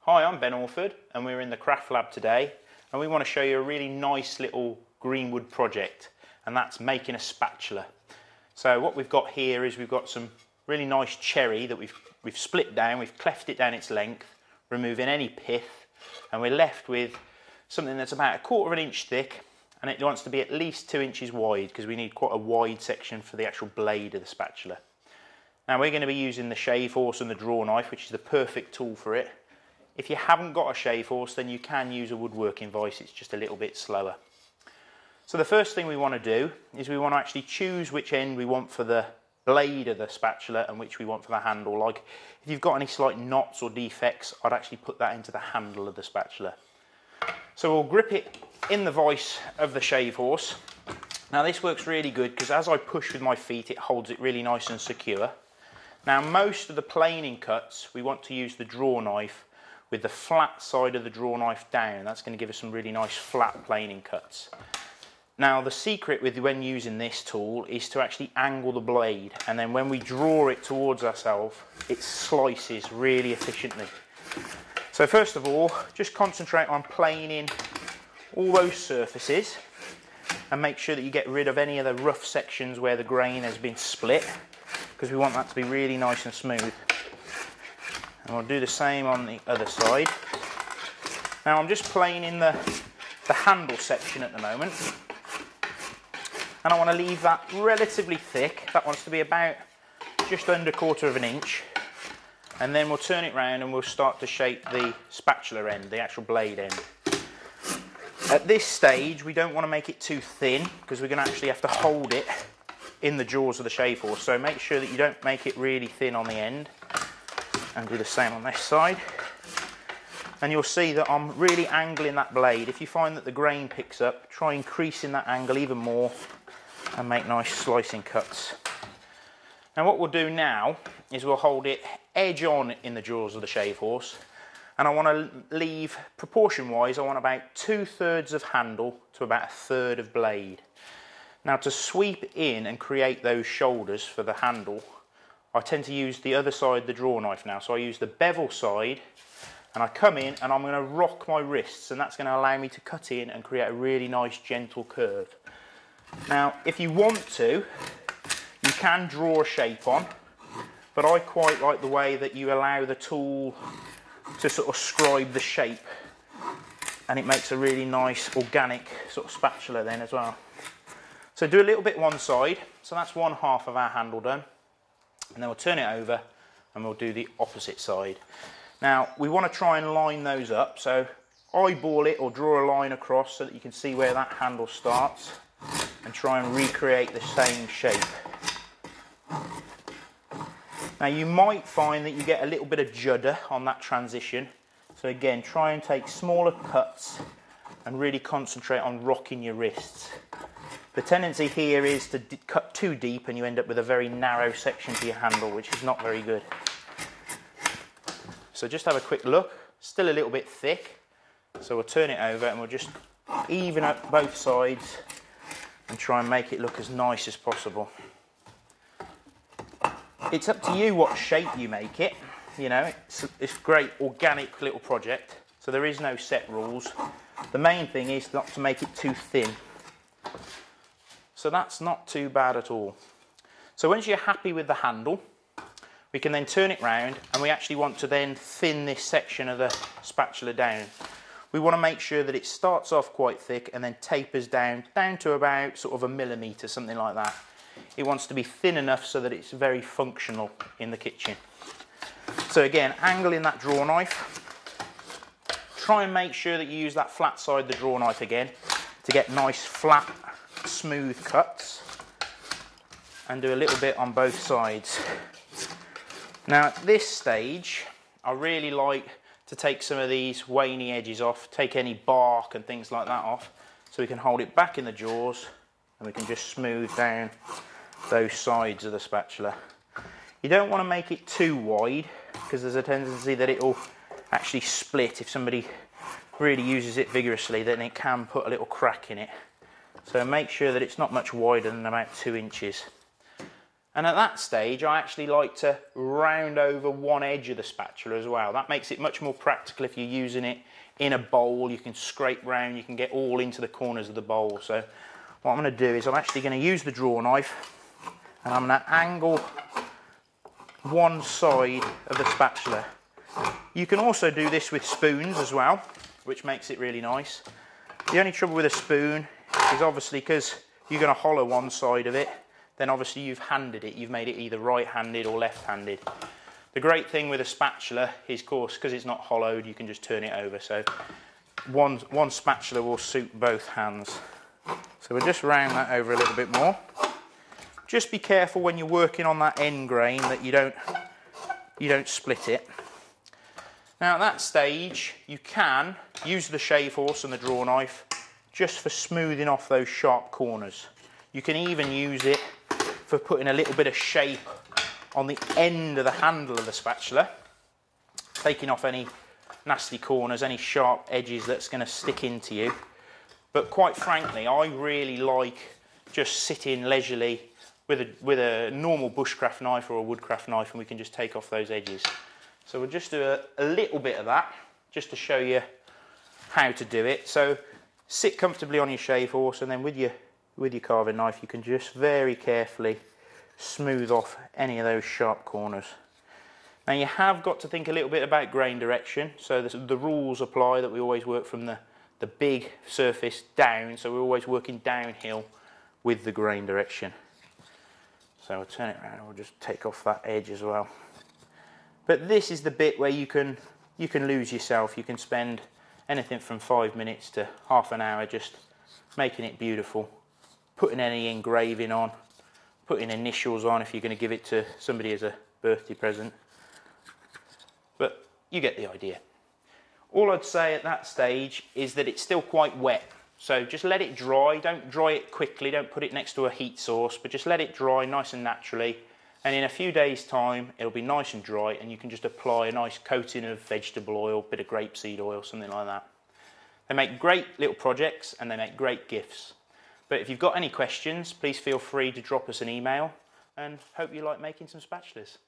Hi, I'm Ben Orford and we're in the craft lab today and we want to show you a really nice little Greenwood project, and that's making a spatula. So what we've got here is we've got some really nice cherry that we've split down, we've cleft it down its length, removing any pith, and we're left with something that's about 1/4 inch thick, and it wants to be at least 2 inches wide because we need quite a wide section for the actual blade of the spatula. Now we're going to be using the shave horse and the draw knife, which is the perfect tool for it. If you haven't got a shave horse, then you can use a woodworking vise, it's just a little bit slower. So the first thing we want to do is we want to actually choose which end we want for the blade of the spatula and which we want for the handle. Like if you've got any slight knots or defects, I'd actually put that into the handle of the spatula. So we'll grip it in the vise of the shave horse. Now this works really good because as I push with my feet, it holds it really nice and secure. Now most of the planing cuts, we want to use the draw knife with the flat side of the draw knife down. That's going to give us some really nice flat planing cuts. Now the secret with when using this tool is to actually angle the blade, and then when we draw it towards ourselves, it slices really efficiently. So first of all, just concentrate on planing all those surfaces and make sure that you get rid of any of the rough sections where the grain has been split, because we want that to be really nice and smooth. And we'll do the same on the other side. Now I'm just planing the handle section at the moment, and I want to leave that relatively thick. That wants to be about just under 1/4 inch, and then we'll turn it round and we'll start to shape the spatula end, the actual blade end. At this stage we don't want to make it too thin because we're going to actually have to hold it in the jaws of the shave horse, so make sure that you don't make it really thin on the end. And do the same on this side, and you'll see that I'm really angling that blade. If you find that the grain picks up, try increasing that angle even more and make nice slicing cuts. Now what we'll do now is we'll hold it edge on in the jaws of the shave horse, and I want to leave, proportion wise, I want about 2/3 of handle to about 1/3 of blade. Now to sweep in and create those shoulders for the handle, I tend to use the other side, the draw knife now. So I use the bevel side, and I come in and I'm going to rock my wrists, and that's going to allow me to cut in and create a really nice gentle curve. Now if you want to, you can draw a shape on, but I quite like the way that you allow the tool to sort of scribe the shape, and it makes a really nice organic sort of spatula then as well. So do a little bit one side, so that's 1/2 of our handle done. And then we'll turn it over and we'll do the opposite side. Now we want to try and line those up, so eyeball it or draw a line across so that you can see where that handle starts, and try and recreate the same shape. Now you might find that you get a little bit of judder on that transition, so again try and take smaller cuts and really concentrate on rocking your wrists. The tendency here is to cut too deep and you end up with a very narrow section to your handle, which is not very good. So just have a quick look, still a little bit thick, so we'll turn it over and we'll just even up both sides and try and make it look as nice as possible. It's up to you what shape you make it, you know, it's a great organic little project, so there is no set rules. The main thing is not to make it too thin. So that's not too bad at all. So once you're happy with the handle, we can then turn it round, and we actually want to then thin this section of the spatula down. We want to make sure that it starts off quite thick and then tapers down to about sort of 1 millimetre, something like that. It wants to be thin enough so that it's very functional in the kitchen. So again, angling that draw knife. Try and make sure that you use that flat side of the draw knife again to get nice flat smooth cuts, and do a little bit on both sides. Now at this stage I really like to take some of these waney edges off, take any bark and things like that off, so we can hold it back in the jaws and we can just smooth down those sides of the spatula. You don't want to make it too wide because there's a tendency that it will actually split. If somebody really uses it vigorously, then it can put a little crack in it. So make sure that it's not much wider than about 2 inches. And at that stage, I actually like to round over one edge of the spatula as well. That makes it much more practical if you're using it in a bowl. You can scrape round, you can get all into the corners of the bowl. So what I'm going to do is I'm actually going to use the draw knife, and I'm going to angle one side of the spatula. You can also do this with spoons as well, which makes it really nice. The only trouble with a spoon is obviously because you're going to hollow one side of it, then obviously you've handed it, you've made it either right-handed or left-handed. The great thing with a spatula is, of course, because it's not hollowed, you can just turn it over. So one spatula will suit both hands. So we'll just round that over a little bit more. Just be careful when you're working on that end grain that you don't split it. Now at that stage, you can use the shave horse and the draw knife just for smoothing off those sharp corners. You can even use it for putting a little bit of shape on the end of the handle of the spatula, taking off any nasty corners, any sharp edges that's going to stick into you. But quite frankly, I really like just sitting leisurely with a normal bushcraft knife or a woodcraft knife, and we can just take off those edges. So we'll just do a little bit of that just to show you how to do it. So sit comfortably on your shave horse, and then with your carving knife you can just very carefully smooth off any of those sharp corners. Now you have got to think a little bit about grain direction, so the rules apply that we always work from the big surface down, so we're always working downhill with the grain direction. So we'll turn it around and we'll just take off that edge as well. But this is the bit where you can lose yourself. You can spend anything from 5 minutes to half an hour just making it beautiful, putting any engraving on, putting initials on if you're going to give it to somebody as a birthday present. But you get the idea. All I'd say at that stage is that it's still quite wet. So just let it dry. Don't dry it quickly. Don't put it next to a heat source, but just let it dry nice and naturally. And in a few days' time, it'll be nice and dry, and you can just apply a nice coating of vegetable oil, bit of grapeseed oil, something like that. They make great little projects and they make great gifts. But if you've got any questions, please feel free to drop us an email, and hope you like making some spatulas.